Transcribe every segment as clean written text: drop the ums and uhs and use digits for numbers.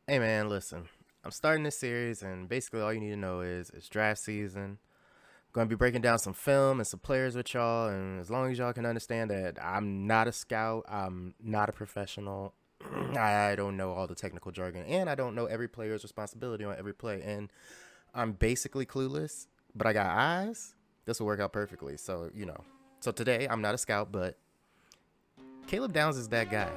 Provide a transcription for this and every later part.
Hey man, listen. I'm starting this series, and basically all you need to know is it's draft season. Going to be breaking down some film and some players with y'all, and as long as y'all can understand that I'm not a scout, I'm not a professional. I don't know all the technical jargon, and I don't know every player's responsibility on every play, and I'm basically clueless. But I got eyes. This will work out perfectly. So. So today I'm not a scout, but Caleb Downs is that guy.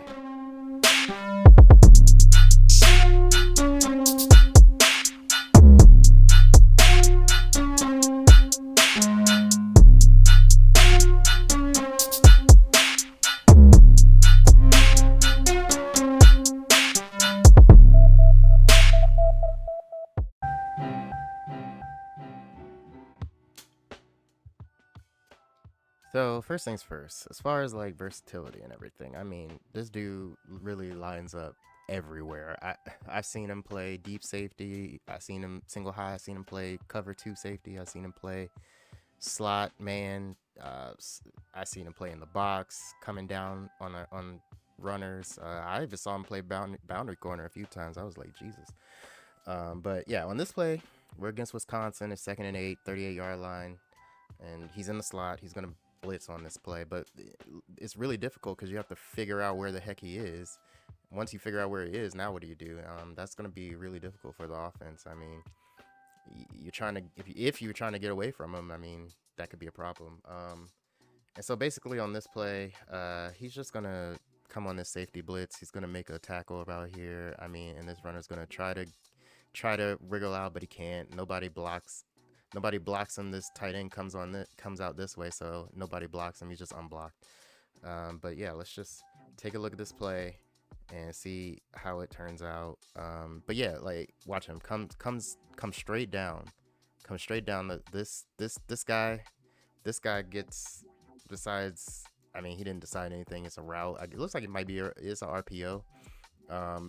So first things first, as far as like versatility and everything, I mean, this dude really lines up everywhere. I've seen him play deep safety. I've seen him single high. I've seen him play cover two safety. I've seen him play slot man. I've seen him play in the box, coming down on runners. I even saw him play boundary corner a few times. I was like, Jesus. But yeah, on this play, we're against Wisconsin. It's 2nd and 8, 38-yard line, and he's in the slot. He's gonna blitz on this play, but it's really difficult because you have to figure out where the heck he is. Once you figure out where he is, now what do you do? That's gonna be really difficult for the offense. I mean, you're trying to if you're trying to get away from him, I mean that could be a problem. And so basically on this play, he's just gonna come on this safety blitz. He's gonna make a tackle about here. I mean, and this runner's gonna try to wriggle out, but he can't. Nobody blocks him. This tight end comes out this way, so nobody blocks him. He's just unblocked. But yeah, let's just take a look at this play and see how it turns out. But yeah, like watch him come straight down, come straight down. This guy gets decides. I mean, he didn't decide anything. It's a route. It looks like it might be it's a RPO.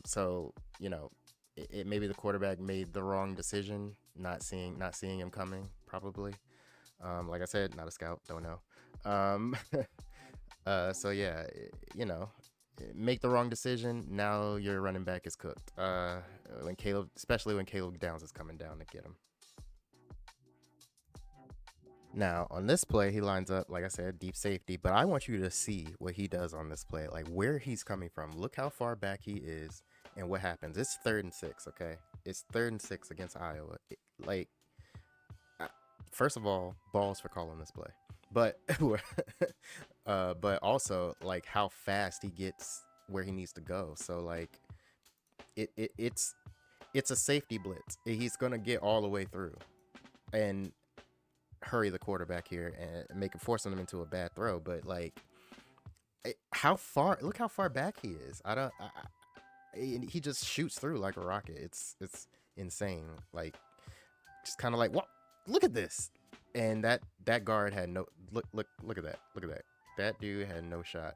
So maybe the quarterback made the wrong decision, not seeing him coming, probably. Like I said, not a scout, don't know. Um, so yeah, you know, make the wrong decision. Now your running back is cooked. Especially when Caleb Downs is coming down to get him. Now, on this play, he lines up, like I said, deep safety, but I want you to see what he does on this play, like where he's coming from. Look how far back he is and what happens. It's 3rd and 6, okay? It's 3rd and 6 against Iowa. Like, uh, first of all, balls for calling this play. But, but also, like, how fast he gets where he needs to go. So, like, it, it it's it's a safety blitz. He's gonna get all the way through. And hurry the quarterback here and forcing him into a bad throw. But like, how far? Look how far back he is. I don't. He just shoots through like a rocket. It's insane. Like, just kind of like, what? Look at this. And that guard had no look at that. Look at that. That dude had no shot.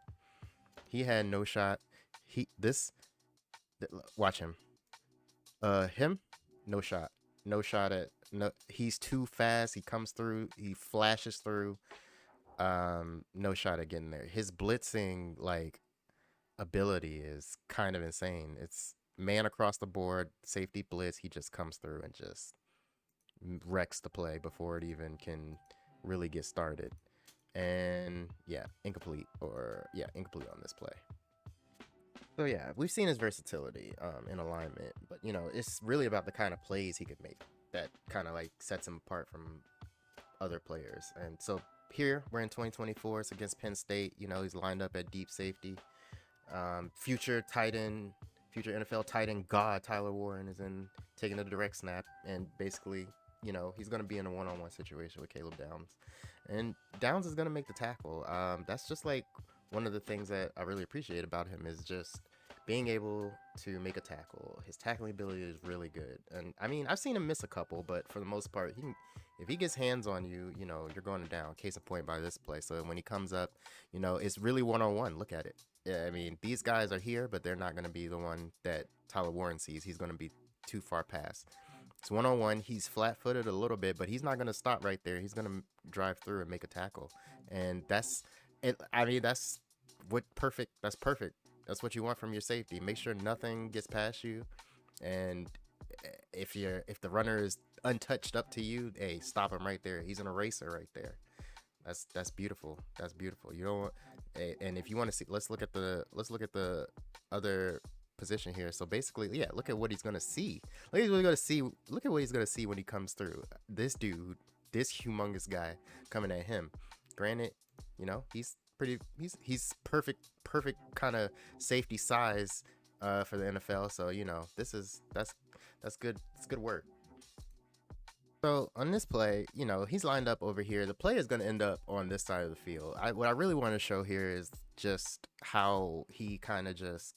He had no shot. He this Watch him. Him, no shot. No shot at no. He's too fast. He comes through. He flashes through. No shot at getting there. His blitzing ability is kind of insane. It's man across the board, safety blitz. He just comes through and just wrecks the play before it even can really get started. And yeah, incomplete on this play. So yeah, we've seen his versatility in alignment, but it's really about the kind of plays he could make that kind of like sets him apart from other players. And so here we're in 2024. It's against Penn State. He's lined up at deep safety. Future tight end, future NFL tight end god Tyler Warren is in taking a direct snap, and basically, he's going to be in a one-on-one situation with Caleb Downs, and Downs is going to make the tackle. That's just like one of the things that I really appreciate about him is just being able to make a tackle. His tackling ability is really good, and I mean I've seen him miss a couple, but for the most part, if he gets hands on you, you're going down. Case in point by this play. So when he comes up, it's really one-on-one. Look at it. Yeah, I mean these guys are here, but they're not going to be the one that Tyler Warren sees. He's going to be too far past. It's one-on-one. He's flat-footed a little bit, but he's not going to stop right there. He's going to drive through and make a tackle, and that's it. I mean that's what perfect. That's perfect. That's what you want from your safety. Make sure nothing gets past you. And if the runner is untouched up to you, hey, stop him right there. He's an eraser right there. That's beautiful. That's beautiful. You don't want, and if you want to see, let's look at the other position here. So basically, yeah, look at what he's gonna see. Look at what he's gonna see. Look at what he's gonna see when he comes through. This dude, this humongous guy coming at him. Granted, he's pretty. He's perfect kind of safety size for the NFL. So that's good. It's good work. So on this play, he's lined up over here. The play is going to end up on this side of the field. What I really want to show here is just how he kind of just,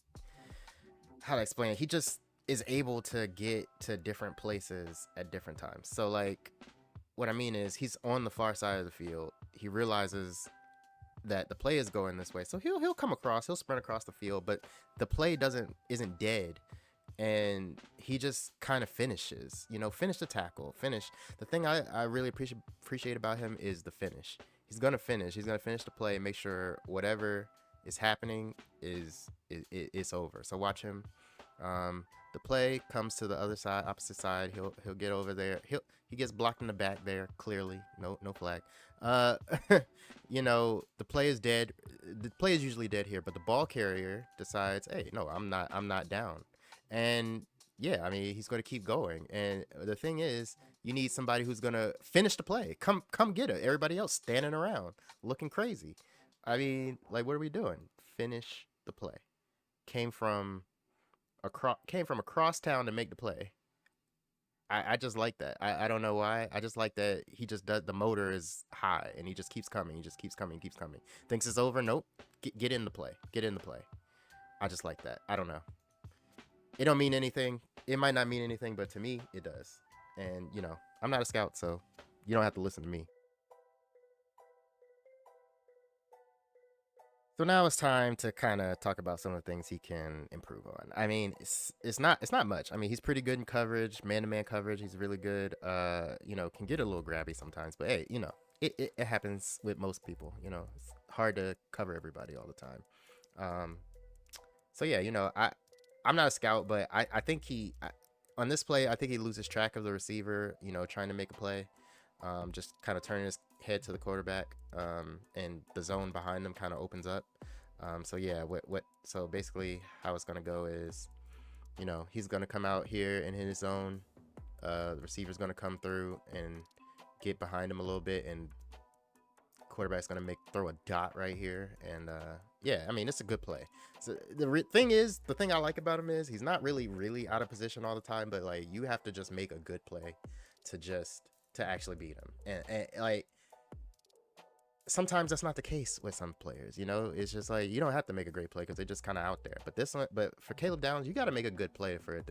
how to explain it. He just is able to get to different places at different times. So like, what I mean is he's on the far side of the field. He realizes that the play is going this way, so he'll come across, he'll sprint across the field, but the play isn't dead, and he just kind of finishes, finish the tackle, finish. The thing I really appreciate about him is the finish. He's gonna finish the play, make sure whatever is happening is over. So watch him. The play comes to the other side, opposite side. He'll get over there. He gets blocked in the back there, clearly. No flag. Uh the play is dead. The play is usually dead here, but the ball carrier decides, hey, no, I'm not down. And yeah, I mean, he's going to keep going. And the thing is, you need somebody who's going to finish the play. Come get it. Everybody else standing around looking crazy. I mean, like, what are we doing? Finish the play. Came from across town to make the play. I just like that. I don't know why. I just like that he just does, the motor is high and he just keeps coming. He just keeps coming, keeps coming. Thinks it's over. Nope. Get in the play. Get in the play. I just like that. I don't know. It don't mean anything. It might not mean anything, but to me, it does. And I'm not a scout, so you don't have to listen to me. So now it's time to kind of talk about some of the things he can improve on. I mean, it's not much. I mean, he's pretty good in coverage, man to man coverage. He's really good. Can get a little grabby sometimes, but hey, it happens with most people. It's hard to cover everybody all the time. Um, so yeah, I'm not a scout, but I think on this play, I think he loses track of the receiver, trying to make a play. Just kind of turning his head to the quarterback, and the zone behind him kind of opens up. So yeah, so basically how it's gonna go is, he's gonna come out here and hit his zone. The receiver's gonna come through and get behind him a little bit, and quarterback's gonna throw a dot right here, and yeah, I mean, it's a good play. So the thing I like about him is he's not really out of position all the time, but like, you have to just make a good play to actually beat him, and like, sometimes that's not the case with some players. It's just like, you don't have to make a great play because they're just kind of out there. But for Caleb Downs, you got to make a good play for it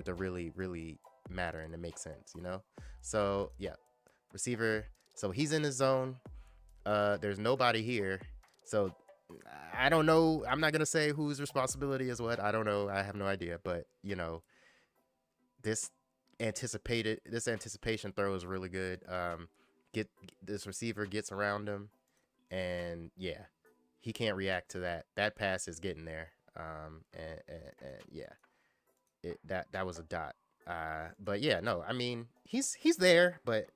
to really matter and to make sense. So yeah, receiver. So he's in his zone. There's nobody here. So I don't know. I'm not gonna say whose responsibility is what. I don't know. I have no idea. But this this anticipation throw is really good. Get this receiver gets around him, and yeah, he can't react to that. That pass is getting there. And yeah, that was a dot. But yeah, no, I mean, he's there, but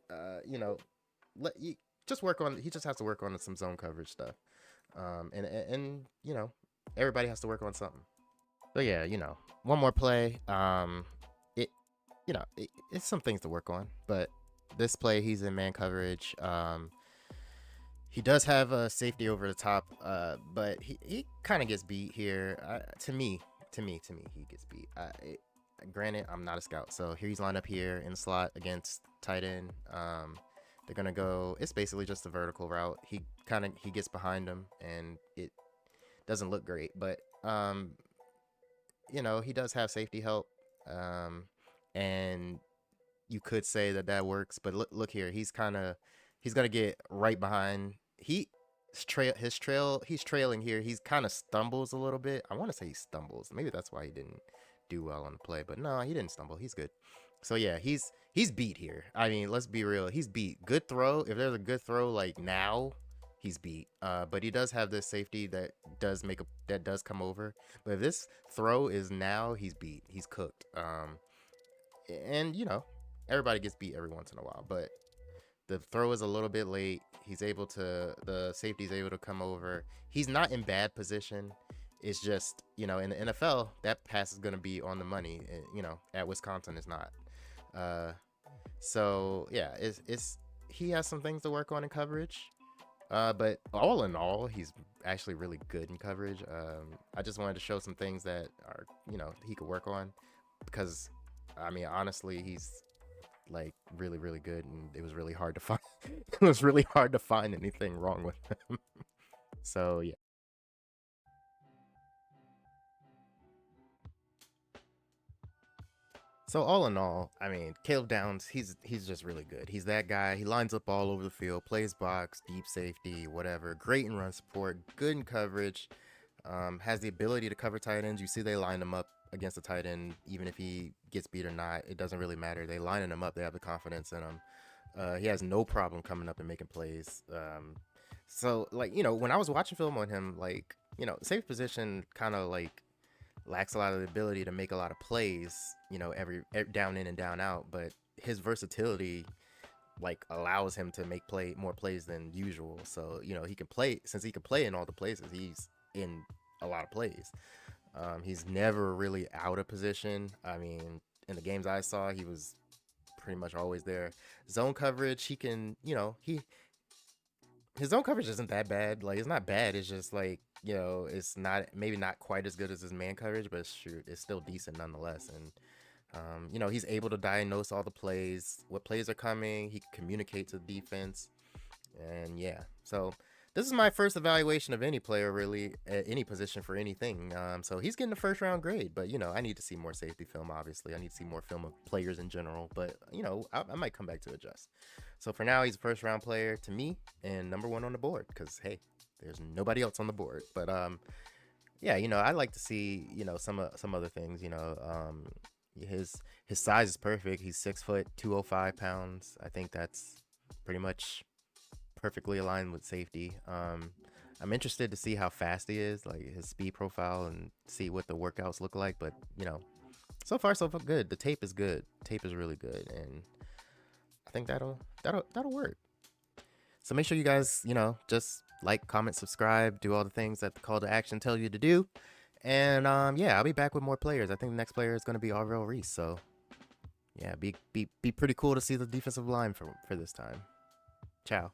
let you just work on. He just has to work on some zone coverage stuff. And everybody has to work on something. So yeah, one more play. It it's some things to work on, but this play he's in man coverage. He does have a safety over the top, but he kind of gets beat here. To me, he gets beat. Granted, I'm not a scout, so here he's lined up here in the slot against tight end. They're gonna go. It's basically just a vertical route. He gets behind him, and it doesn't look great, but he does have safety help, and you could say that works. But look here, he's gonna get right behind. He's trailing here. He's kind of stumbles a little bit. I want to say he stumbles. Maybe that's why he didn't do well on the play, but no, he didn't stumble. He's good. So yeah, he's beat here. I mean, let's be real. He's beat. Good throw. If there's a good throw like now, he's beat. But he does have this safety that does come over. But if this throw is now, he's beat. He's cooked. And everybody gets beat every once in a while, but the throw is a little bit late. The safety's able to come over. He's not in bad position. It's just, in the NFL, that pass is going to be on the money. At Wisconsin, it's not. Uh, so yeah, it's he has some things to work on in coverage. But all in all, he's actually really good in coverage. I just wanted to show some things that are, he could work on because, I mean, honestly, he's like really, really good, and it was really hard to find. It was really hard to find anything wrong with him. So yeah. So all in all, I mean, Caleb Downs, he's just really good. He's that guy. He lines up all over the field, plays box, deep safety, whatever. Great in run support, good in coverage. Has the ability to cover tight ends. You see, they line him up against the tight end, even if he gets beat or not. It doesn't really matter. They lining him up. They have the confidence in him. He has no problem coming up and making plays. So like when I was watching film on him, like safe position kind of like lacks a lot of the ability to make a lot of plays, every down in and down out, but his versatility like allows him to make more plays than usual. So, he can play since he can play in all the places, he's in a lot of plays. He's never really out of position. I mean, in the games I saw, he was pretty much always there. Zone coverage, he can, he his zone coverage isn't that bad. Like, it's not bad. It's just like, it's not maybe not quite as good as his man coverage, but shoot, it's still decent nonetheless. And he's able to diagnose all the plays, what plays are coming. He can communicate to the defense, and yeah. So this is my first evaluation of any player really at any position for anything. So he's getting a first round grade, but I need to see more safety film. Obviously, I need to see more film of players in general. But I might come back to adjust. So for now, he's a first round player to me and number one on the board because hey, there's nobody else on the board. But yeah, I like to see some other things. His size is perfect. He's 6 foot 205 pounds. I think that's pretty much perfectly aligned with safety. I'm interested to see how fast he is, like his speed profile, and see what the workouts look like. But so far so good. The tape is good. Tape is really good, and I think that'll work. So make sure you guys, just like, comment, subscribe, do all the things that the call to action tells you to do. And yeah, I'll be back with more players. I think the next player is going to be Arvell Reese. So yeah, be pretty cool to see the defensive line for this time. Ciao.